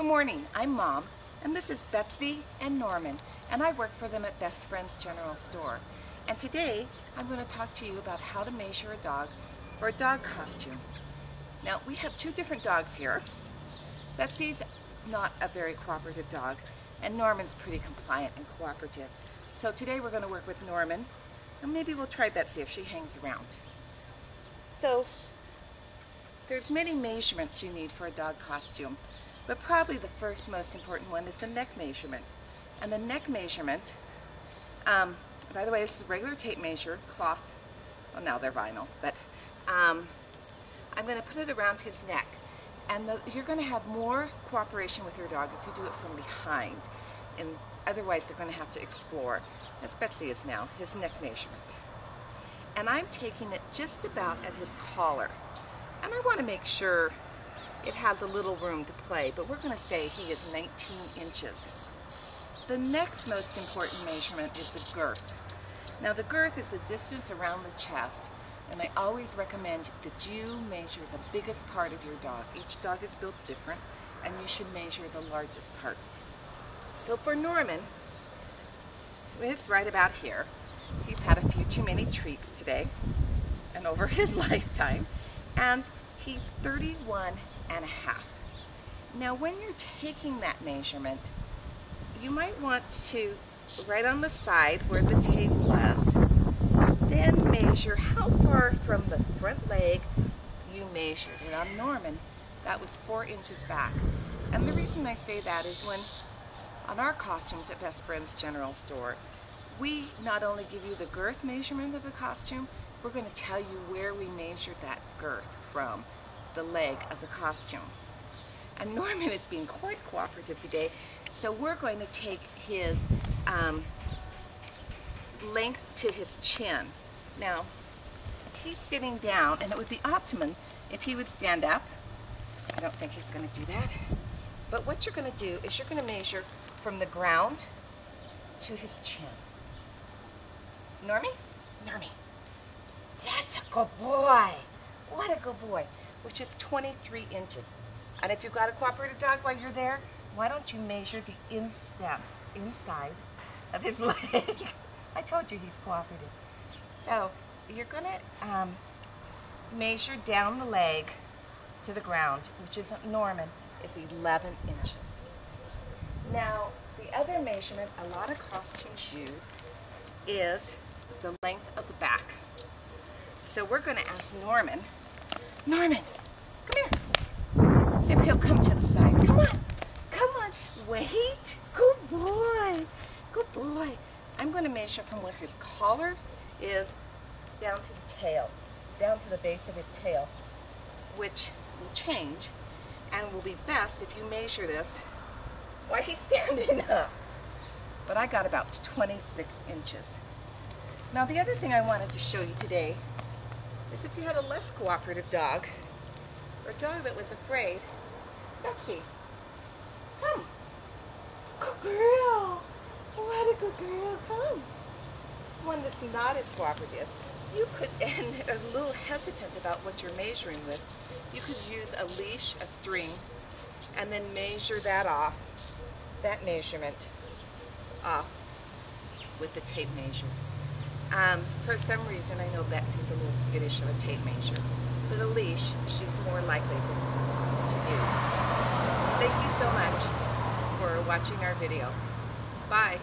Good morning, I'm Mom, and this is Betsy and Norman, and I work for them at Best Friends General Store. And today, I'm going to talk to you about how to measure a dog for a dog costume. Now, we have two different dogs here. Betsy's not a very cooperative dog, and Norman's pretty compliant and cooperative. So today we're going to work with Norman, and maybe we'll try Betsy if she hangs around. So, there's many measurements you need for a dog costume, but probably the first most important one is the neck measurement. And the neck measurement, by the way, this is a regular tape measure, cloth, well now they're vinyl, but I'm going to put it around his neck. And you're going to have more cooperation with your dog if you do it from behind, and otherwise they're going to have to explore, as Betsy is now, his neck measurement. And I'm taking it just about at his collar. And I want to make sure it has a little room to play, but we're going to say he is 19 inches. The next most important measurement is the girth. Now the girth is the distance around the chest, and I always recommend that you measure the biggest part of your dog. Each dog is built different, and you should measure the largest part. So for Norman, it's right about here. He's had a few too many treats today and over his lifetime, and he's 31 and a half. Now when you're taking that measurement, you might want to, right on the side where the tape was, then measure how far from the front leg you measured. And on Norman, that was 4 inches back. And the reason I say that is when, on our costumes at Best Friends General Store, we not only give you the girth measurement of the costume, we're going to tell you where we measured that girth from the leg of the costume. And Norman is being quite cooperative today, so we're going to take his length to his chin. Now, he's sitting down, and it would be optimum if he would stand up. I don't think he's going to do that. But what you're going to do is you're going to measure from the ground to his chin. Normie? Normie. That's a good boy. What a good boy. Which is 23 inches. And if you've got a cooperative dog while you're there, why don't you measure the inside of his leg? I told you he's cooperative. So you're going to measure down the leg to the ground, which is Norman, is 11 inches. Now, the other measurement a lot of costumes use is the length of the back. So we're going to ask Norman, Norman, come here. See if he'll come to the side. Come on, come on. Wait. Good boy. Good boy. I'm going to measure from where his collar is down to the tail, down to the base of his tail, which will change and will be best if you measure this while he's standing up. But I got about 26 inches. Now the other thing I wanted to show you today is if you had a less cooperative dog, or a dog that was afraid, Betsy, come. Good girl. What a good girl, come. One that's not as cooperative. You could, and a little hesitant about what you're measuring with, you could use a leash, a string, and then measure that off, that measurement off with the tape measure. For some reason, I know Betsy's a little skittish of a tape measure. With a leash, she's more likely to use. Thank you so much for watching our video. Bye.